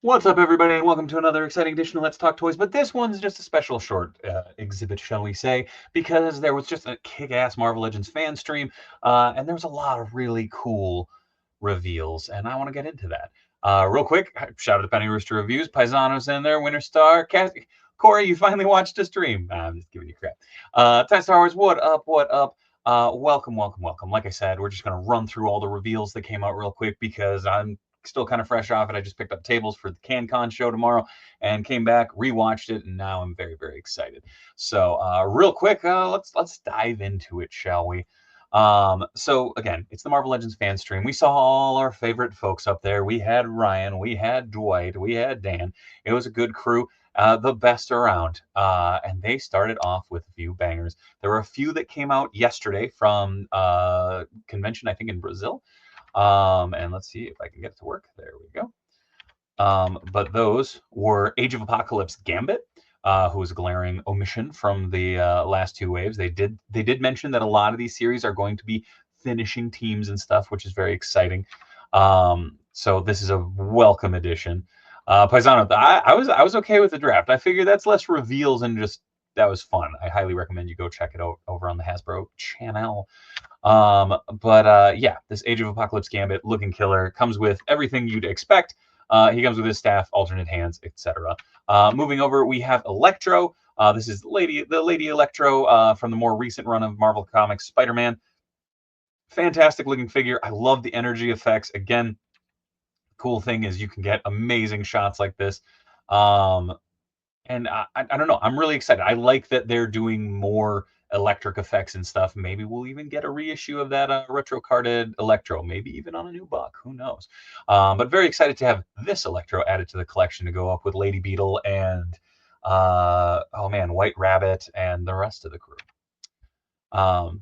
What's up, everybody, and welcome to another exciting edition of Let's Talk Toys. But this one's just a special short exhibit, shall we say, because there was just a kick-ass Marvel Legends fan stream, and there was a lot of really cool reveals, and I want to get into that. Real quick, shout out to Penny Rooster Reviews, Paisano's in there, Winter Star, Corey, you finally watched a stream. I'm just giving you crap. Ty Star Wars, what up, what up? Welcome, welcome, welcome. Like I said, we're just going to run through all the reveals that came out real quick because I'm still kind of fresh off it. I just picked up tables for the CanCon show tomorrow and came back, rewatched it, and now I'm very, very excited. So real quick, let's dive into it, shall we? So again, it's the Marvel Legends fan stream. We saw all our favorite folks up there. We had Ryan, we had Dwight, we had Dan. It was a good crew. The best around. And they started off with a few bangers. There were a few that came out yesterday from convention, I think, in Brazil. And let's see if I can get it to work. There we go. But those were Age of Apocalypse Gambit, who was a glaring omission from the last two waves. They did mention that a lot of these series are going to be finishing teams and stuff, which is very exciting. So this is a welcome addition. Paisano, I was okay with the draft. I figured that's less reveals and just that was fun. I highly recommend you go check it out over on the Hasbro channel. Yeah, this Age of Apocalypse Gambit looking killer comes with everything you'd expect. He comes with his staff, alternate hands, etc. Moving over, we have Electro. This is the Lady Electro from the more recent run of Marvel Comics Spider-Man. Fantastic looking figure. I love the energy effects. Again, cool thing is you can get amazing shots like this. And I don't know. I'm really excited. I like that they're doing more electric effects and stuff. Maybe we'll even get a reissue of that retro carded Electro, maybe even on a new buck. Who knows? But very excited to have this Electro added to the collection to go up with Lady Beetle and, oh man, White Rabbit and the rest of the crew.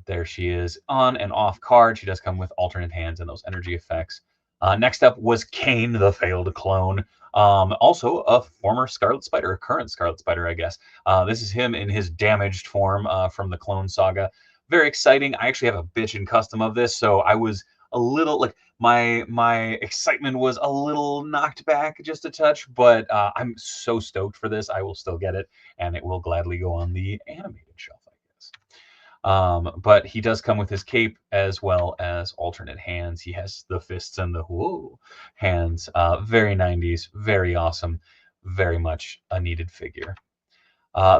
There she is on and off card. She does come with alternate hands and those energy effects. Next up was Kane, the failed clone. Also a former Scarlet Spider, a current Scarlet Spider, I guess. This is him in his damaged form from the Clone Saga. Very exciting. I actually have a bitchin' custom of this, so I was a little like my excitement was a little knocked back just a touch, but I'm so stoked for this. I will still get it, and it will gladly go on the animated shelf, I guess. But he does come with his cape as well as alternate hands. He has the fists and the whoa hands. Very 90s, very awesome, very much a needed figure.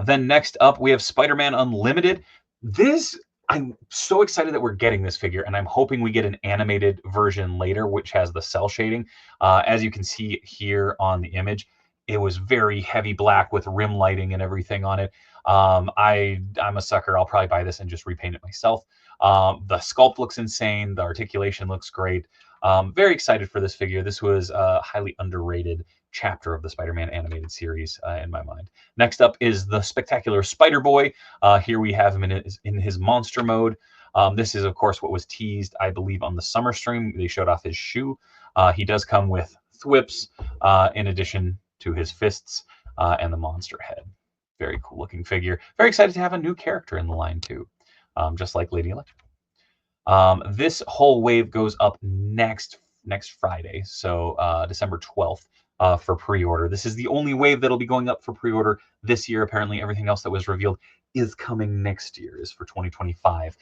Then next up, we have Spider-Man Unlimited. I'm so excited that we're getting this figure, and I'm hoping we get an animated version later, which has the cell shading. As you can see here on the image, it was very heavy black with rim lighting and everything on it. I'm a sucker. I'll probably buy this and just repaint it myself. The sculpt looks insane. The articulation looks great. Very excited for this figure. This was a highly underrated chapter of the Spider-Man animated series in my mind. Next up is the spectacular Spider-Boy. Here we have him in his monster mode. This is, of course, what was teased, I believe, on the summer stream. They showed off his shoe. He does come with thwips in addition to his fists and the monster head. Very cool looking figure. Very excited to have a new character in the line too, just like Lady Electro. This whole wave goes up next Friday, so December 12th. For pre-order. This is the only wave that'll be going up for pre-order this year. Apparently, everything else that was revealed is coming next year, is for 2025.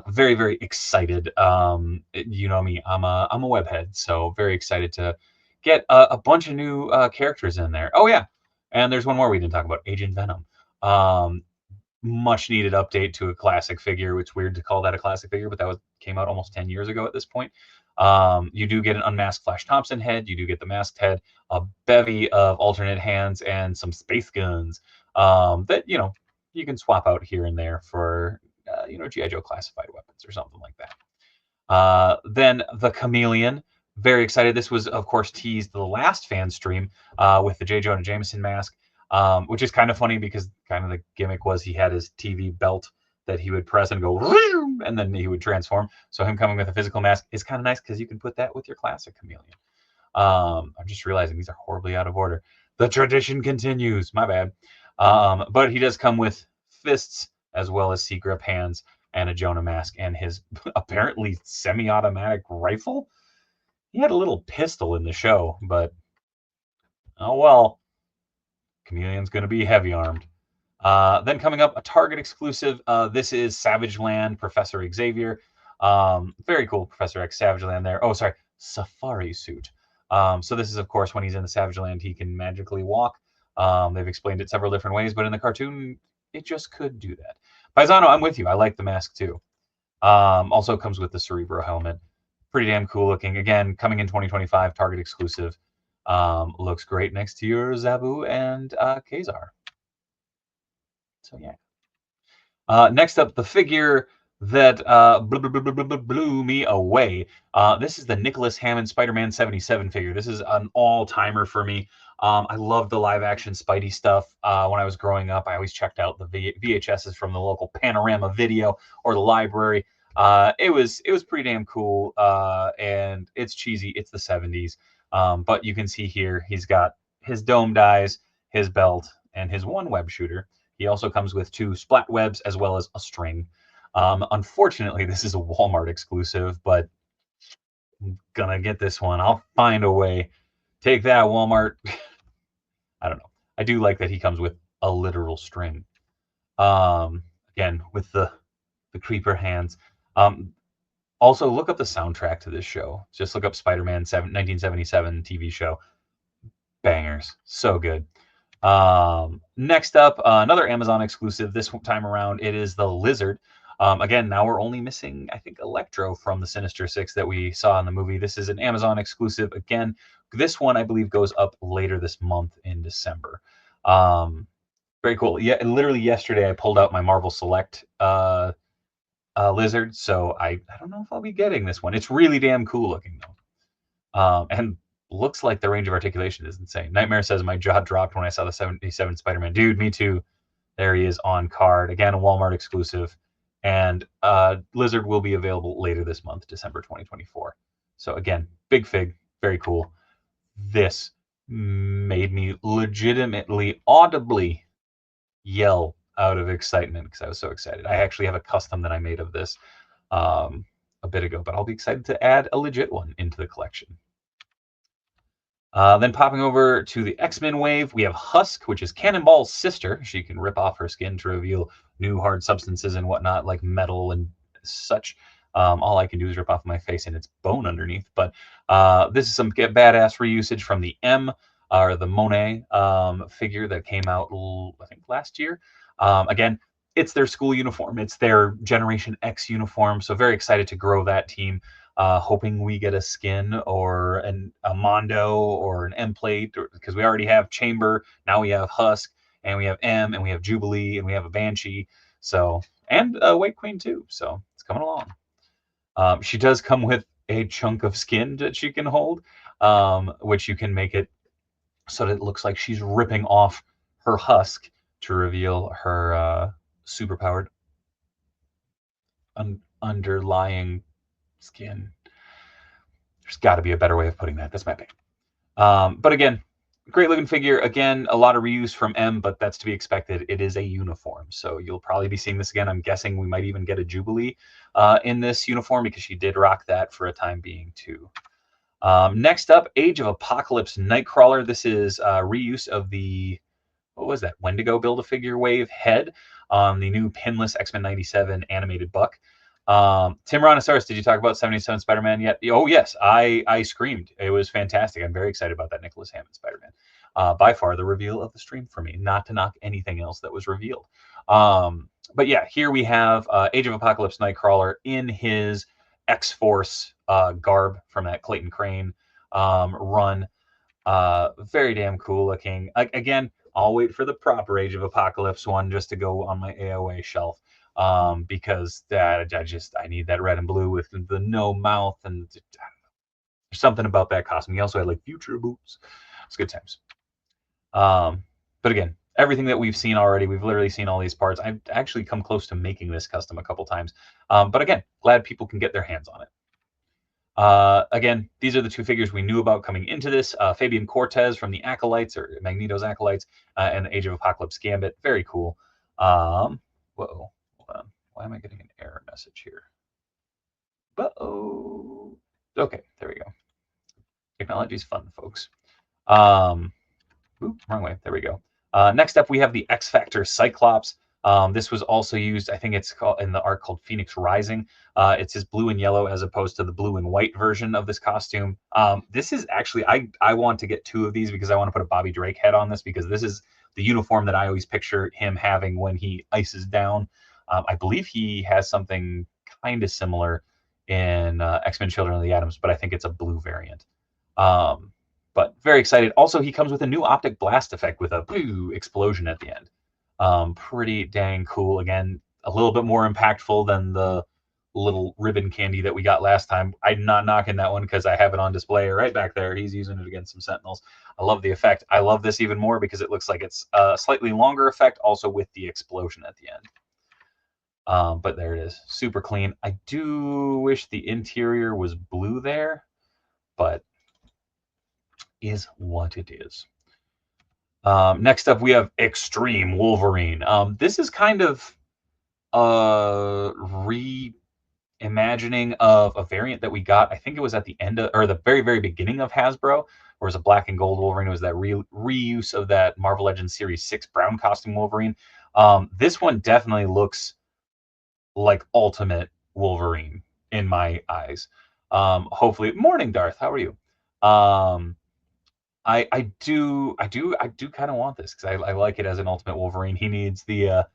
Very, very excited. You know me, I'm a webhead, so very excited to get a bunch of new characters in there. Oh yeah, and there's one more we didn't talk about, Agent Venom. Much needed update to a classic figure. It's weird to call that a classic figure, but came out almost 10 years ago at this point. You do get an unmasked Flash Thompson head. You do get the masked head, a bevy of alternate hands, and some space guns that, you can swap out here and there for, G.I. Joe classified weapons or something like that. Then the Chameleon. Very excited. This was, of course, teased the last fan stream with the J. Jonah Jameson mask, which is kind of funny because kind of the gimmick was he had his TV belt that he would press and go, and then he would transform. So him coming with a physical mask is kind of nice because you can put that with your classic Chameleon. I'm just realizing these are horribly out of order. The tradition continues. My bad. But he does come with fists as well as C-grip hands and a Jonah mask and his apparently semi-automatic rifle. He had a little pistol in the show, but Oh well, Chameleon's going to be heavy armed. Then coming up, a Target exclusive. This is Savage Land Professor Xavier. Very cool, Professor X Savage Land there. Oh, sorry, Safari Suit. So this is, of course, when he's in the Savage Land, he can magically walk. They've explained it several different ways, but in the cartoon, it just could do that. Paisano, I'm with you. I like the mask too. Also comes with the Cerebro helmet. Pretty damn cool looking. Again, coming in 2025, Target exclusive. Looks great next to your Zabu and Kazar. So yeah. Next up, the figure that blew me away. This is the Nicholas Hammond Spider-Man 77 figure. This is an all-timer for me. I love the live-action Spidey stuff. When I was growing up, I always checked out the VHSs from the local Panorama Video or the library. It was pretty damn cool, and it's cheesy. It's the 70s, but you can see here he's got his domed eyes, his belt, and his one web shooter. He also comes with 2 splat webs as well as a string. Unfortunately, this is a Walmart exclusive, but I'm gonna get this one. I'll find a way. Take that, Walmart. I don't know. I do like that he comes with a literal string. Again, with the creeper hands. Also, look up the soundtrack to this show. Just look up Spider-Man 1977 TV show. Bangers. So good. Next up, another Amazon exclusive. This time around, it is the Lizard. Again, now we're only missing, I think, Electro from the Sinister Six that we saw in the movie. This is an Amazon exclusive. Again, this one I believe goes up later this month in December. Very cool. Yeah, literally yesterday I pulled out my Marvel Select Lizard, so I don't know if I'll be getting this one. It's really damn cool looking though. And looks like the range of articulation is insane. Nightmare says my jaw dropped when I saw the 77 Spider-Man. Dude, me too. There he is on card. Again, a Walmart exclusive. And Lizard will be available later this month, December 2024. So again, big fig, very cool. This made me legitimately, audibly yell out of excitement because I was so excited. I actually have a custom that I made of this a bit ago, but I'll be excited to add a legit one into the collection. Then popping over to the X-Men wave, we have Husk, which is Cannonball's sister. She can rip off her skin to reveal new hard substances and whatnot, like metal and such. All I can do is rip off my face and it's bone underneath. But this is some badass reusage from the M or the Monet figure that came out, I think, last year. Again, it's their school uniform. It's their Generation X uniform. So very excited to grow that team. Hoping we get a skin or a Mondo or an M plate, because we already have Chamber. Now we have Husk, and we have M, and we have Jubilee, and we have a Banshee. So, and a White Queen too. So it's coming along. She does come with a chunk of skin that she can hold, which you can make it so that it looks like she's ripping off her husk to reveal her superpowered underlying skin. There's got to be a better way of putting that. That's my opinion. But again, great looking figure. Again, a lot of reuse from M, but that's to be expected. It is a uniform, so you'll probably be seeing this again. I'm guessing we might even get a Jubilee in this uniform because she did rock that for a time being too. Next up, Age of Apocalypse Nightcrawler. This is reuse of the, what was that, Wendigo Build-A-Figure Wave head on the new pinless X-Men 97 animated buck. Tim Ronosaurus, did you talk about 77 Spider-Man yet? Oh, yes, I screamed. It was fantastic. I'm very excited about that Nicholas Hammond Spider-Man. By far the reveal of the stream for me, not to knock anything else that was revealed. But yeah, here we have Age of Apocalypse Nightcrawler in his X-Force garb from that Clayton Crane run. Very damn cool looking. Again, I'll wait for the proper Age of Apocalypse one just to go on my AOA shelf. Because that I need that red and blue with the no mouth, and there's something about that costume. He also had like future boots. It's good times. But again, everything that we've seen already, we've literally seen all these parts. I've actually come close to making this custom a couple times. But again, glad people can get their hands on it. Again, these are the 2 figures we knew about coming into this. Fabian Cortez from the Acolytes, or Magneto's Acolytes, and the Age of Apocalypse Gambit. Very cool. Whoa. Hold on. Why am I getting an error message here? Uh-oh. Okay, there we go. Technology's fun, folks. Oop, wrong way. There we go. Next up, we have the X Factor Cyclops. This was also used, I think it's called in the art called Phoenix Rising. It's his blue and yellow as opposed to the blue and white version of this costume. This is actually, I want to get two of these because I want to put a Bobby Drake head on this because this is the uniform that I always picture him having when he ices down. I believe he has something kind of similar in X-Men Children of the Atoms, but I think it's a blue variant. But very excited. Also, he comes with a new optic blast effect with a blue explosion at the end. Pretty dang cool. Again, a little bit more impactful than the little ribbon candy that we got last time. I'm not knocking that one because I have it on display right back there. He's using it against some Sentinels. I love the effect. I love this even more because it looks like it's a slightly longer effect, also with the explosion at the end. But there it is. Super clean. I do wish the interior was blue there, but is what it is. Next up, we have Extreme Wolverine. This is kind of a reimagining of a variant that we got. I think it was at the end of, or the very, very beginning of Hasbro, where it was a black and gold Wolverine. It was that reuse of that Marvel Legends Series 6 brown costume Wolverine. This one definitely looks like Ultimate Wolverine in my eyes. Hopefully, morning, Darth. How are you? I do kind of want this because I like it as an Ultimate Wolverine. He needs the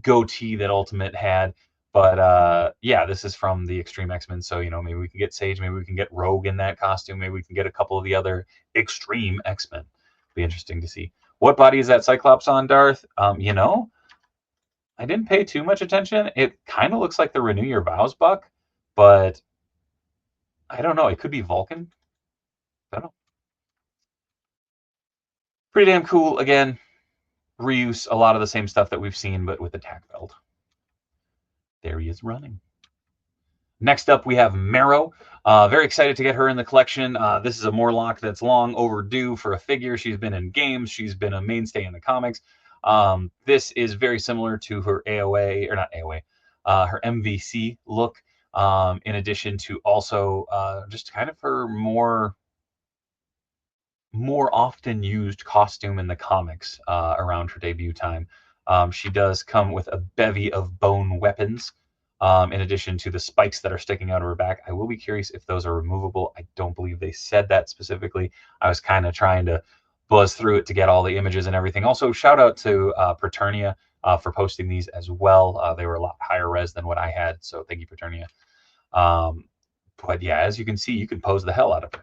goatee that Ultimate had, but yeah, this is from the Extreme X-Men, so maybe we can get Sage, maybe we can get Rogue in that costume, maybe we can get a couple of the other Extreme X-Men. Be interesting to see. What body is that Cyclops on, Darth? I didn't pay too much attention. It kind of looks like the Renew Your Vows buck, but I don't know. It could be Vulcan. I don't know. Pretty damn cool. Again, reuse a lot of the same stuff that we've seen, but with the tack belt. There he is running. Next up, we have Marrow. Very excited to get her in the collection. This is a Morlock that's long overdue for a figure. She's been in games. She's been a mainstay in the comics. This is very similar to her AOA, or not AOA, her MVC look, in addition to also just kind of her more often used costume in the comics around her debut time. She does come with a bevy of bone weapons, in addition to the spikes that are sticking out of her back. I will be curious if those are removable. I don't believe they said that specifically. I was kind of trying to buzz through it to get all the images and everything. Also, shout out to Preternia for posting these as well. They were a lot higher res than what I had, so thank you, Preternia. But yeah, as you can see, you can pose the hell out of her.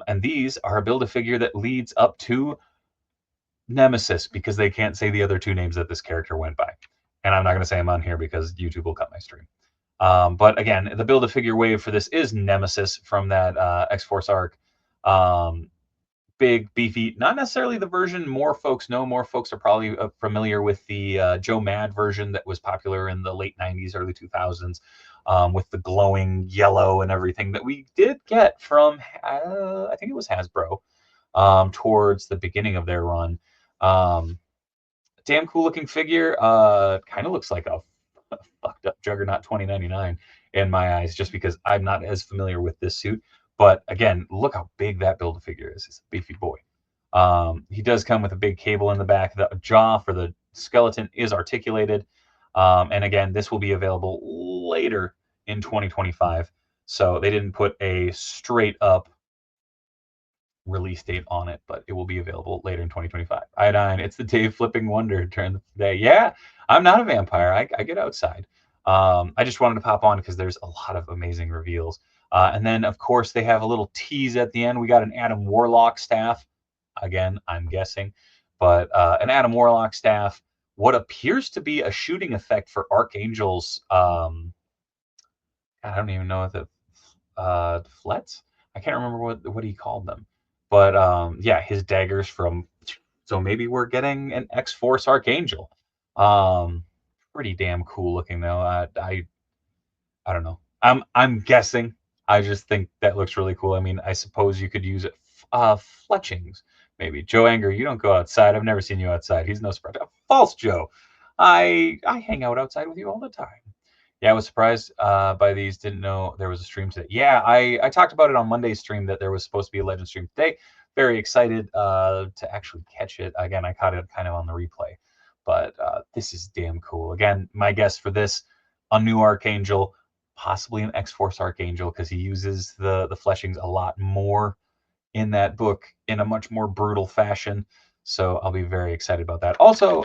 And these are a Build-A-Figure that leads up to Nemesis, because they can't say the other two names that this character went by. And I'm not going to say them on here because YouTube will cut my stream. But again, the Build-A-Figure wave for this is Nemesis from that X-Force arc. Big, beefy, not necessarily the version more folks know. More folks are probably familiar with the Joe Mad version that was popular in the late 90s, early 2000s. With the glowing yellow and everything that we did get from, I think it was Hasbro, towards the beginning of their run. Damn cool looking figure. Kind of looks like a fucked up Juggernaut 2099 in my eyes, just because I'm not as familiar with this suit. But again, look how big that Build-A-Figure is. It's a beefy boy. He does come with a big cable in the back. The jaw for the skeleton is articulated. And again, this will be available later in 2025. So they didn't put a straight up release date on it, but it will be available later in 2025. Iodine, it's the Dave flipping wonder during the day. Yeah, I'm not a vampire. I get outside. I just wanted to pop on because there's a lot of amazing reveals. And then, of course, they have a little tease at the end. We got an Adam Warlock staff. Again, I'm guessing. But an Adam Warlock staff, what appears to be a shooting effect for Archangel's, I don't even know what the flets? I can't remember what he called them. But yeah, his daggers from, so maybe we're getting an X-Force Archangel. Pretty damn cool looking though. I don't know. I'm guessing. I just think that looks really cool. I mean, I suppose you could use it. Fletchings, maybe. Joe Anger, you don't go outside. I've never seen you outside. He's no surprise. False, Joe. I hang out outside with you all the time. Yeah, I was surprised by these. Didn't know there was a stream today. Yeah, I talked about it on Monday's stream that there was supposed to be a Legend stream today. very excited to actually catch it. Again, I caught it kind of on the replay, but this is damn cool. Again, my guess for this, a new Archangel, possibly an X-Force Archangel, because he uses the fleshings a lot more in that book in a much more brutal fashion. So I'll be very excited about that. Also,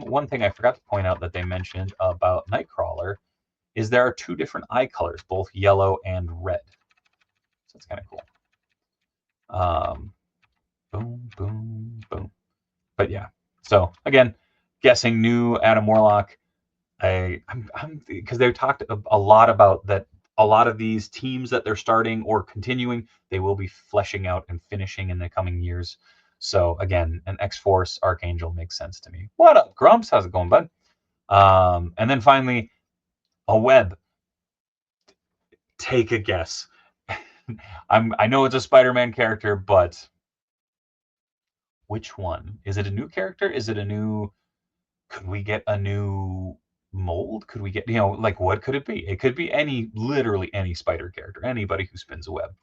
one thing I forgot to point out that they mentioned about Nightcrawler is there are two different eye colors, both yellow and red. So it's kind of cool. Boom, boom, boom. But yeah. So again, guessing new Adam Warlock. I'm because they talked a lot about that. A lot of these teams that they're starting or continuing, they will be fleshing out and finishing in the coming years. So again, an X-Force Archangel makes sense to me. What up, Grumps? How's it going, bud? And then finally, a web. Take a guess. I know it's a Spider-Man character, but which one? Is it a new character? Is it a new? Could we get a new mold? Could we get, like, what could it be? It could be literally any spider character, anybody who spins a web.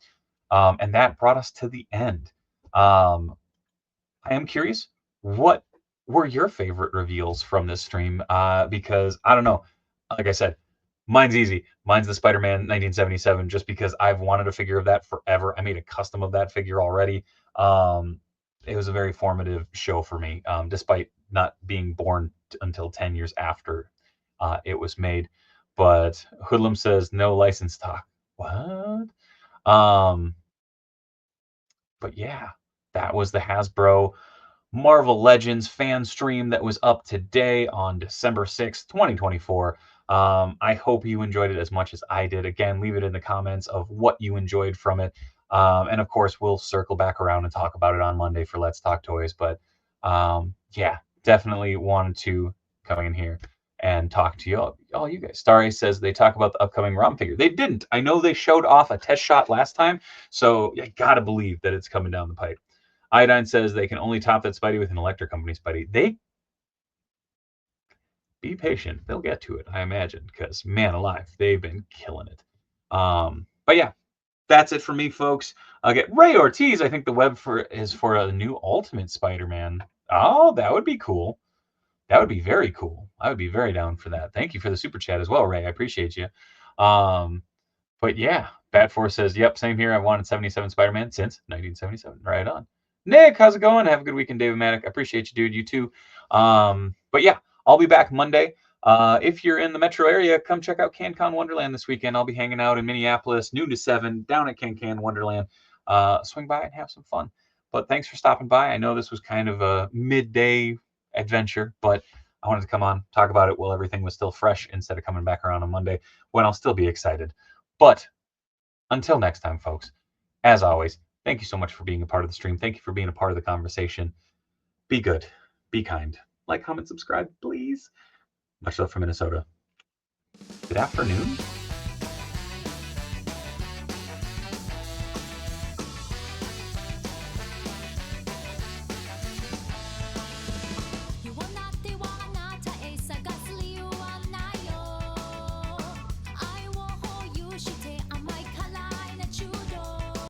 And that brought us to the end. I am curious, what were your favorite reveals from this stream? Because I don't know, like I said, mine's easy. Mine's the Spider-Man 1977, just because I've wanted a figure of that forever. I made a custom of that figure already. It was a very formative show for me, despite not being born until 10 years after it was made. But Hoodlum says no license talk. What? Um, but yeah, that was the Hasbro Marvel Legends fan stream that was up today on December 6th, 2024. I hope you enjoyed it as much as I did. Again, leave it in the comments of what you enjoyed from it. And of course, we'll circle back around and talk about it on Monday for Let's Talk Toys. But yeah, definitely wanted to come in here and talk to you all you guys. Starry says they talk about the upcoming ROM figure. They didn't. I know they showed off a test shot last time, so you gotta believe that it's coming down the pipe. Iodine says they can only top that Spidey with an Electric Company Spidey. They be patient. They'll get to it, I imagine, because man alive, they've been killing it. But yeah, that's it for me, folks. I'll get Ray Ortiz. I think the web is for a new Ultimate Spider-Man. Oh, that would be cool. That would be very cool. I would be very down for that. Thank you for the super chat as well, Ray. I appreciate you. But yeah, Bad Force says, yep, same here. I've wanted 77 Spider-Man since 1977. Right on. Nick, how's it going? Have a good weekend, David Maddock. I appreciate you, dude. You too. But yeah, I'll be back Monday. If you're in the metro area, come check out CanCon Wonderland this weekend. I'll be hanging out in Minneapolis, noon to 7, down at CanCon Wonderland. Swing by and have some fun. But thanks for stopping by. I know this was kind of a midday adventure, but I wanted to come on, talk about it while everything was still fresh instead of coming back around on Monday when I'll still be excited. But until next time, folks, as always, thank you so much for being a part of the stream. Thank you for being a part of the conversation. Be good. Be kind. Like, comment, subscribe, please. Much love from Minnesota. Good afternoon.